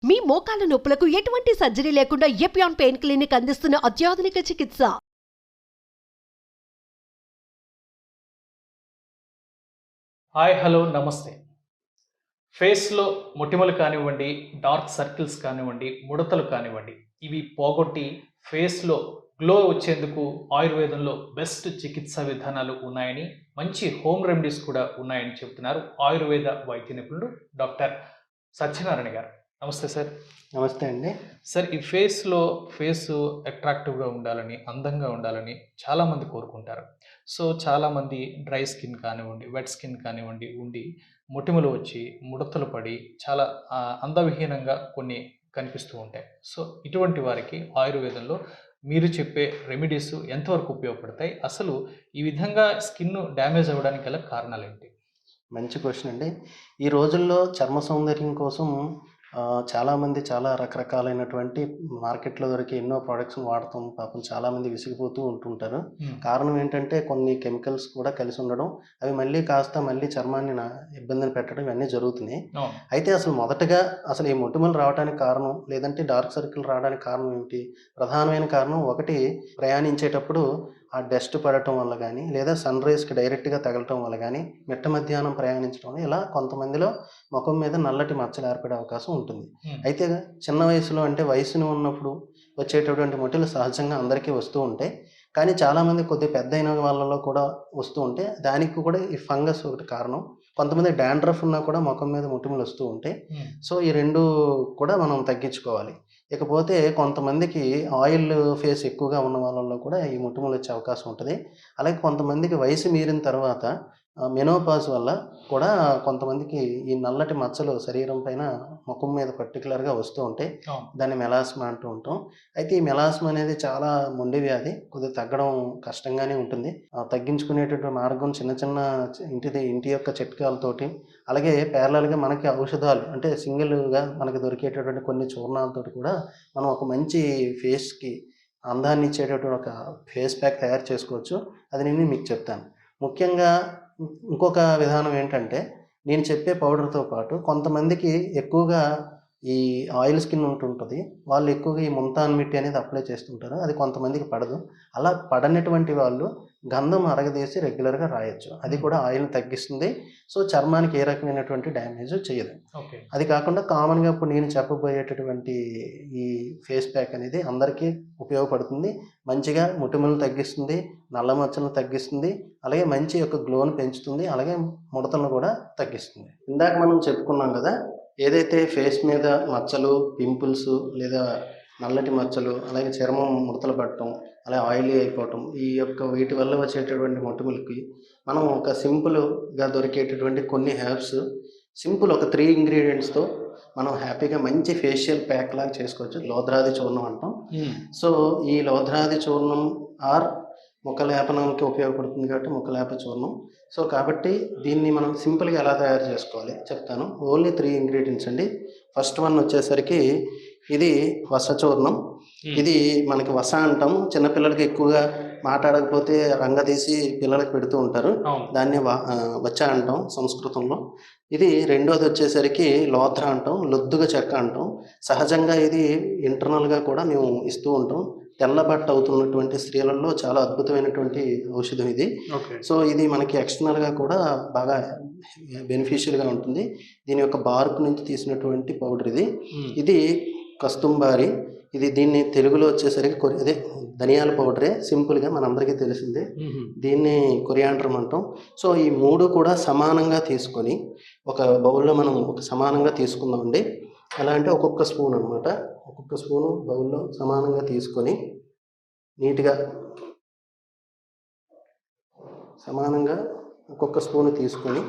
మీ మోకాల నొప్పులకు ఎటువంటి సర్జరీ లేకుండా ఎపియాన్ పెయిన్ క్లినిక్ అందిస్తున్న అత్యాధునిక చికిత్స. హాయ్ హలో నమస్తే. ఫేస్లో మొటిమలు కానివ్వండి, డార్క్ సర్కిల్స్ కానివ్వండి, ముడతలు కానివ్వండి, ఇవి పోగొట్టి ఫేస్లో గ్లో వచ్చేందుకు ఆయుర్వేదంలో బెస్ట్ చికిత్సా విధానాలు ఉన్నాయని, మంచి హోమ్ రెమెడీస్ కూడా ఉన్నాయని చెబుతున్నారు ఆయుర్వేద వైద్య నిపుణుడు డాక్టర్ సత్యనారాయణ గారు. నమస్తే సార్. నమస్తే అండి. సార్, ఈ ఫేస్ అట్రాక్టివ్గా ఉండాలని, అందంగా ఉండాలని చాలామంది కోరుకుంటారు. సో చాలామంది డ్రై స్కిన్ కానివ్వండి, వెట్ స్కిన్ కానివ్వండి ఉండి మొటిమలు వచ్చి ముడతలు పడి చాలా అందవిహీనంగా కొన్ని కనిపిస్తూ ఉంటాయి. సో ఇటువంటి వారికి ఆయుర్వేదంలో మీరు చెప్పే రెమెడీస్ ఎంతవరకు ఉపయోగపడతాయి? అసలు ఈ విధంగా స్కిన్ డ్యామేజ్ అవ్వడానికి గల కారణాలు ఏంటి? మంచి క్వశ్చన్ అండి. ఈ రోజుల్లో చర్మ సౌందర్యం కోసం చాలామంది చాలా రకరకాలైనటువంటి మార్కెట్లో దొరికే ఎన్నో ప్రోడక్ట్స్ని వాడటం పాపం చాలామంది విసిగిపోతూ ఉంటుంటారు. కారణం ఏంటంటే కొన్ని కెమికల్స్ కూడా కలిసి ఉండడం, అవి మళ్ళీ చర్మాన్ని ఇబ్బందిని పెట్టడం ఇవన్నీ జరుగుతున్నాయి. అయితే అసలు మొదటగా అసలు ఈ మొటిమలు రావడానికి కారణం, లేదంటే డార్క్ సర్కిల్ రావడానికి కారణం ఏమిటి? ప్రధానమైన కారణం ఒకటి, ప్రయాణించేటప్పుడు ఆ డస్ట్ పడటం వల్ల కానీ, లేదా సన్ రైజ్కి డైరెక్ట్గా తగలటం వల్ల కానీ, మిట్ట మధ్యాహ్నం ప్రయాణించడం వల్ల ఇలా కొంతమందిలో ముఖం మీద నల్లటి మచ్చలు ఏర్పడే అవకాశం ఉంటుంది. అయితే చిన్న వయసులో, అంటే వయసును ఉన్నప్పుడు వచ్చేటటువంటి మొటిమలు సహజంగా అందరికీ వస్తూ ఉంటాయి. కానీ చాలామంది కొద్దిగా పెద్ద అయిన వాళ్ళలో కూడా వస్తూ ఉంటే దానికి కూడా ఈ ఫంగస్ ఒకటి కారణం. కొంతమంది డాండ్రఫ్ ఉన్నా కూడా ముఖం మీద మొటిమలు వస్తూ ఉంటాయి. సో ఈ రెండు కూడా మనం తగ్గించుకోవాలి. ఇకపోతే కొంతమందికి ఆయిల్ ఫేస్ ఎక్కువగా ఉన్న వాళ్ళలో కూడా ఈ మొటిమలు వచ్చే అవకాశం ఉంటుంది. అలాగే కొంతమందికి వయసు మీరిన తర్వాత మెనోపాజ్ వల్ల కూడా కొంతమందికి ఈ నల్లటి మచ్చలు శరీరం పైన ముఖం మీద పర్టికులర్గా వస్తూ ఉంటాయి. దాన్ని మెలాస్మా అంటూ ఉంటాం. అయితే ఈ మెలాస్మా అనేది చాలా మొండి వ్యాధి, కొద్దిగా తగ్గడం కష్టంగానే ఉంటుంది. తగ్గించుకునేటటువంటి మార్గం ఇంటి యొక్క చిట్కాలతోటి, అలాగే ప్యారలల్గా మనకి ఔషధాలు, అంటే సింగిల్గా మనకి దొరికేటటువంటి కొన్ని చూర్ణాలతోటి కూడా మనం ఒక మంచి ఫేస్కి అందాన్ని ఇచ్చేటటువంటి ఒక ఫేస్ ప్యాక్ తయారు చేసుకోవచ్చు. అది నేను మీకు చెప్తాను. ముఖ్యంగా ఇంకొక విధానం ఏంటంటే, నేను చెప్పే పౌడర్తో పాటు కొంతమందికి ఎక్కువగా ఈ ఆయిల్ స్కిన్ ఉంటుంటుంది. వాళ్ళు ఎక్కువగా ఈ ముల్తాన్ మిట్టి అనేది అప్లై చేస్తుంటారు. అది కొంతమందికి పడదు. అలా పడనటువంటి వాళ్ళు గంధం అరగదీసి రెగ్యులర్గా రాయొచ్చు. అది కూడా ఆయిల్ని తగ్గిస్తుంది. సో చర్మానికి ఏ రకమైనటువంటి డ్యామేజ్ చేయదు. అది కాకుండా కామన్గా ఇప్పుడు నేను చెప్పబోయేటటువంటి ఈ ఫేస్ ప్యాక్ అనేది అందరికీ ఉపయోగపడుతుంది. మంచిగా మొటిమలను తగ్గిస్తుంది, నల్ల మచ్చలను తగ్గిస్తుంది, అలాగే మంచి యొక్క గ్లోని పెంచుతుంది, అలాగే ముడతలను కూడా తగ్గిస్తుంది. ఇందాక మనం చెప్పుకున్నాం కదా, ఏదైతే ఫేస్ మీద మచ్చలు, పింపుల్స్ లేదా నల్లటి మచ్చలు, అలాగే చర్మం ముడతలు పడటం, అలాగే ఆయిలీ అయిపోవటం, ఈ యొక్క వీటి వల్ల వచ్చేటటువంటి మొటిమలకి మనం ఒక సింపుల్గా దొరికేటటువంటి కొన్ని హెర్బ్స్, ఒక 3 ఇంగ్రీడియంట్స్తో మనం హ్యాపీగా మంచి ఫేషియల్ ప్యాక్ లాగా చేసుకోవచ్చు. లోధ్రాది చూర్ణం అంటాం. సో ఈ లోధ్రాది చూర్ణం ఆర్ ముఖలేపనంకి ఉపయోగపడుతుంది కాబట్టి ముఖలేప చూర్ణం. సో కాబట్టి దీన్ని మనం సింపుల్గా ఎలా తయారు చేసుకోవాలి చెప్తాను. ఓన్లీ 3 ఇంగ్రీడియంట్స్ అండి. ఫస్ట్ వన్ వచ్చేసరికి ఇది వస చూర్ణం. ఇది మనకి వస అంటాము. చిన్నపిల్లలకి ఎక్కువగా మాట్లాడకపోతే రంగ తీసి పిల్లలకు పెడుతూ ఉంటారు. దాన్ని వచ్చ అంటాం సంస్కృతంలో. ఇది రెండోది వచ్చేసరికి లోధ్ర అంటాం, లొద్దుగా చెక్క అంటాం. సహజంగా ఇది ఇంటర్నల్గా కూడా మేము ఇస్తూ ఉంటాం. తెల్లబట్ట అవుతున్నటువంటి స్త్రీలలో చాలా అద్భుతమైనటువంటి ఔషధం ఇది. సో ఇది మనకి ఎక్స్టర్నల్గా కూడా బాగా బెనిఫిషియల్గా ఉంటుంది. దీని యొక్క బార్క్ నుంచి తీసినటువంటి పౌడర్ ఇది. ఇది కస్తుంబారి. దీన్ని తెలుగులో వచ్చేసరికి అదే ధనియాల పౌడరే, సింపుల్గా మనందరికీ తెలిసిందే. దీన్ని కొరియాండ్రం అంటాం. సో ఈ 3 కూడా సమానంగా తీసుకొని ఒక బౌల్లో మనం సమానంగా తీసుకుందామండి. ఎలా అంటే ఒక్కొక్క స్పూన్ అనమాట, ఒక్కొక్క స్పూను బౌల్లో సమానంగా తీసుకొని నీట్గా ఒక్కొక్క స్పూను తీసుకొని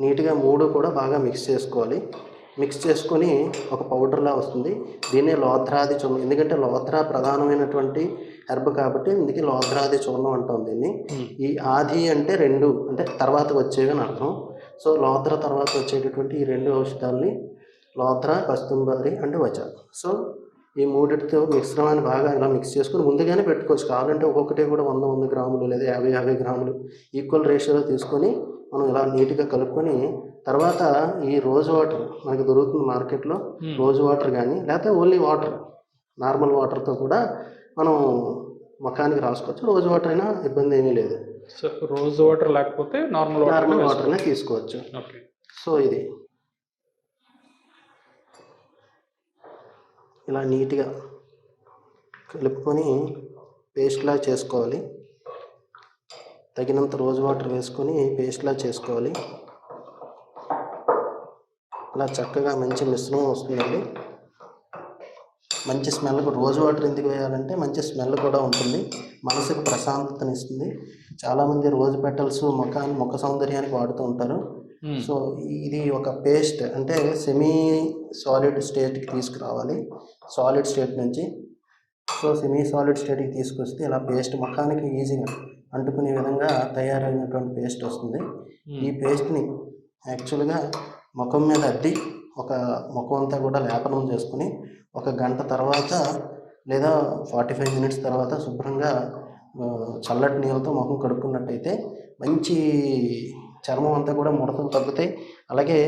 నీట్గా 3 కూడా బాగా మిక్స్ చేసుకోవాలి. మిక్స్ చేసుకొని ఒక పౌడర్లా వస్తుంది. దీన్నే లోధ్రాది చూర్ణం. ఎందుకంటే లోధ్రా ప్రధానమైనటువంటి హెర్బ్ కాబట్టి ఇందుకే లోధ్రాది చూర్ణం అంటాం దీన్ని. ఈ ఆది అంటే 2, అంటే తర్వాత వచ్చేవి అని అర్థం. సో లోధ్ర తర్వాత వచ్చేటటువంటి ఈ 2 ఔషధాలని లోధ్ర, కస్తుంబారి అంటే వచ. సో ఈ 3టితో మిశ్రమాన్ని బాగా ఇలా మిక్స్ చేసుకొని ముందుగానే పెట్టుకోవచ్చు. కావాలంటే ఒక్కొక్కటి కూడా 100 గ్రాములు లేదా 50 గ్రాములు ఈక్వల్ రేషియోలో తీసుకొని మనం ఇలా నీట్గా కలుపుకొని తర్వాత ఈ రోజ్ వాటర్ మనకి దొరుకుతుంది మార్కెట్లో. రోజ్ వాటర్ కానీ లేకపోతే ఓన్లీ వాటర్, నార్మల్ వాటర్తో కూడా మనం ముఖానికి రాసుకోవచ్చు. రోజ్ వాటర్ అయినా ఇబ్బంది ఏమీ లేదు. సో రోజ్ వాటర్ లేకపోతే నార్మల్ వాటర్నే తీసుకోవచ్చు. ఓకే. సో ఇది ఇలా నీట్గా కలుపుకొని పేస్ట్లా చేసుకోవాలి. తగినంత రోజ్ వాటర్ వేసుకొని పేస్ట్లా చేసుకోవాలి. ఇలా చక్కగా మంచి మిశ్రమం వస్తుందండి. మంచి స్మెల్, రోజ్ వాటర్ ఎందుకు వేయాలంటే మంచి స్మెల్ కూడా ఉంటుంది, మనసుకు ప్రశాంతతనిస్తుంది. చాలామంది రోజ్ పెటల్స్ ముఖ సౌందర్యానికి వాడుతూ ఉంటారు. సో ఇది ఒక పేస్ట్, అంటే సెమీ సాలిడ్ స్టేట్కి తీసుకురావాలి, సాలిడ్ స్టేట్ నుంచి. సో సెమీ సాలిడ్ స్టేట్కి తీసుకొస్తే ఇలా పేస్ట్ ముఖానికి ఈజీగా అంటుకునే విధంగా తయారైనటువంటి పేస్ట్ వస్తుంది. ఈ పేస్ట్ని యాక్చువల్గా ముఖం మీద అద్ది ముఖం అంతా కూడా లేపనం చేసుకుని 1 గంట తర్వాత లేదా 45 మినిట్స్ తర్వాత శుభ్రంగా చల్లటి నీళ్ళతో ముఖం కడుక్కున్నట్టయితే మంచి చర్మం అంతా కూడా ముడతలు తగ్గుతాయి. అలాగే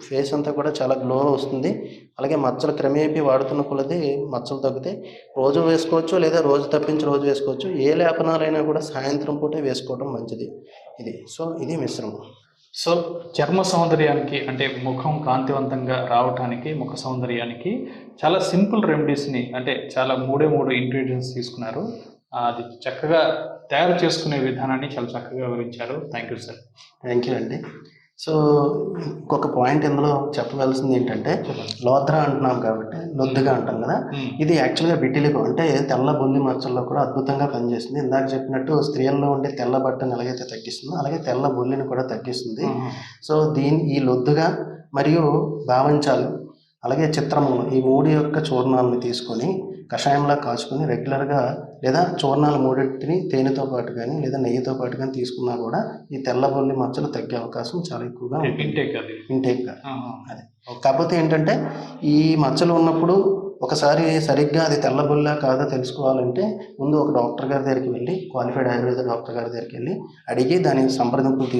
ఫేస్ అంతా కూడా చాలా గ్లో వస్తుంది. అలాగే మచ్చలు క్రమేపీ వాడుతున్న కొలది మచ్చలు తగ్గుతాయి. రోజు వేసుకోవచ్చు లేదా రోజు తప్పించి రోజు వేసుకోవచ్చు. ఏ లేపనాలైనా కూడా సాయంత్రం పూటే వేసుకోవడం మంచిది. ఇది మిశ్రమం. సో చర్మ సౌందర్యానికి, అంటే ముఖం కాంతివంతంగా రావడానికి, ముఖ సౌందర్యానికి చాలా సింపుల్ రెమెడీస్ని, అంటే చాలా 3 ఇంగ్రీడియంట్స్ తీసుకున్నారు. అది చక్కగా తయారు చేసుకునే విధానాన్ని చాలా చక్కగా వివరించారు. Thank you sir. Thank you అండి. సో ఇంకొక పాయింట్ ఇందులో చెప్పవలసింది ఏంటంటే, లోత్రా అంటున్నాం కాబట్టి లొద్దుగా అంటాం కదా, ఇది యాక్చువల్గా విటిలిగో అంటే తెల్ల బొల్లి మచ్చల్లో కూడా అద్భుతంగా పనిచేస్తుంది. ఇందాక చెప్పినట్టు స్త్రీల్లో ఉండే తెల్ల బట్టను ఎలాగైతే తగ్గిస్తుందో అలాగే తెల్ల బొల్లిని కూడా తగ్గిస్తుంది. సో ఈ లొద్దుగా మరియు భావంచాలు అలాగే చిత్రమూలం ఈ 3 యొక్క చూర్ణాలను తీసుకొని కషాయంలా కాచుకొని రెగ్యులర్గా లేదా చూర్ణాలు 3 తేనెతో పాటు కానీ లేదా నెయ్యితో పాటు కానీ తీసుకున్నా కూడా ఈ తెల్లబొల్లి మచ్చలు తగ్గే అవకాశం చాలా ఎక్కువగా ఇంటేక్గా. అది కాకపోతే ఏంటంటే ఈ మచ్చలు ఉన్నప్పుడు ఒకసారి సరిగ్గా అది తెల్లబొల్లా కాదా తెలుసుకోవాలంటే ముందు ఒక డాక్టర్ గారి దగ్గరికి వెళ్ళి, క్వాలిఫైడ్ ఆయుర్వేద డాక్టర్ గారి దగ్గరికి వెళ్ళి అడిగి దాని సంప్రదింపులు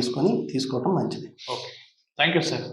తీసుకోవటం మంచిది. Okay, thank you sir.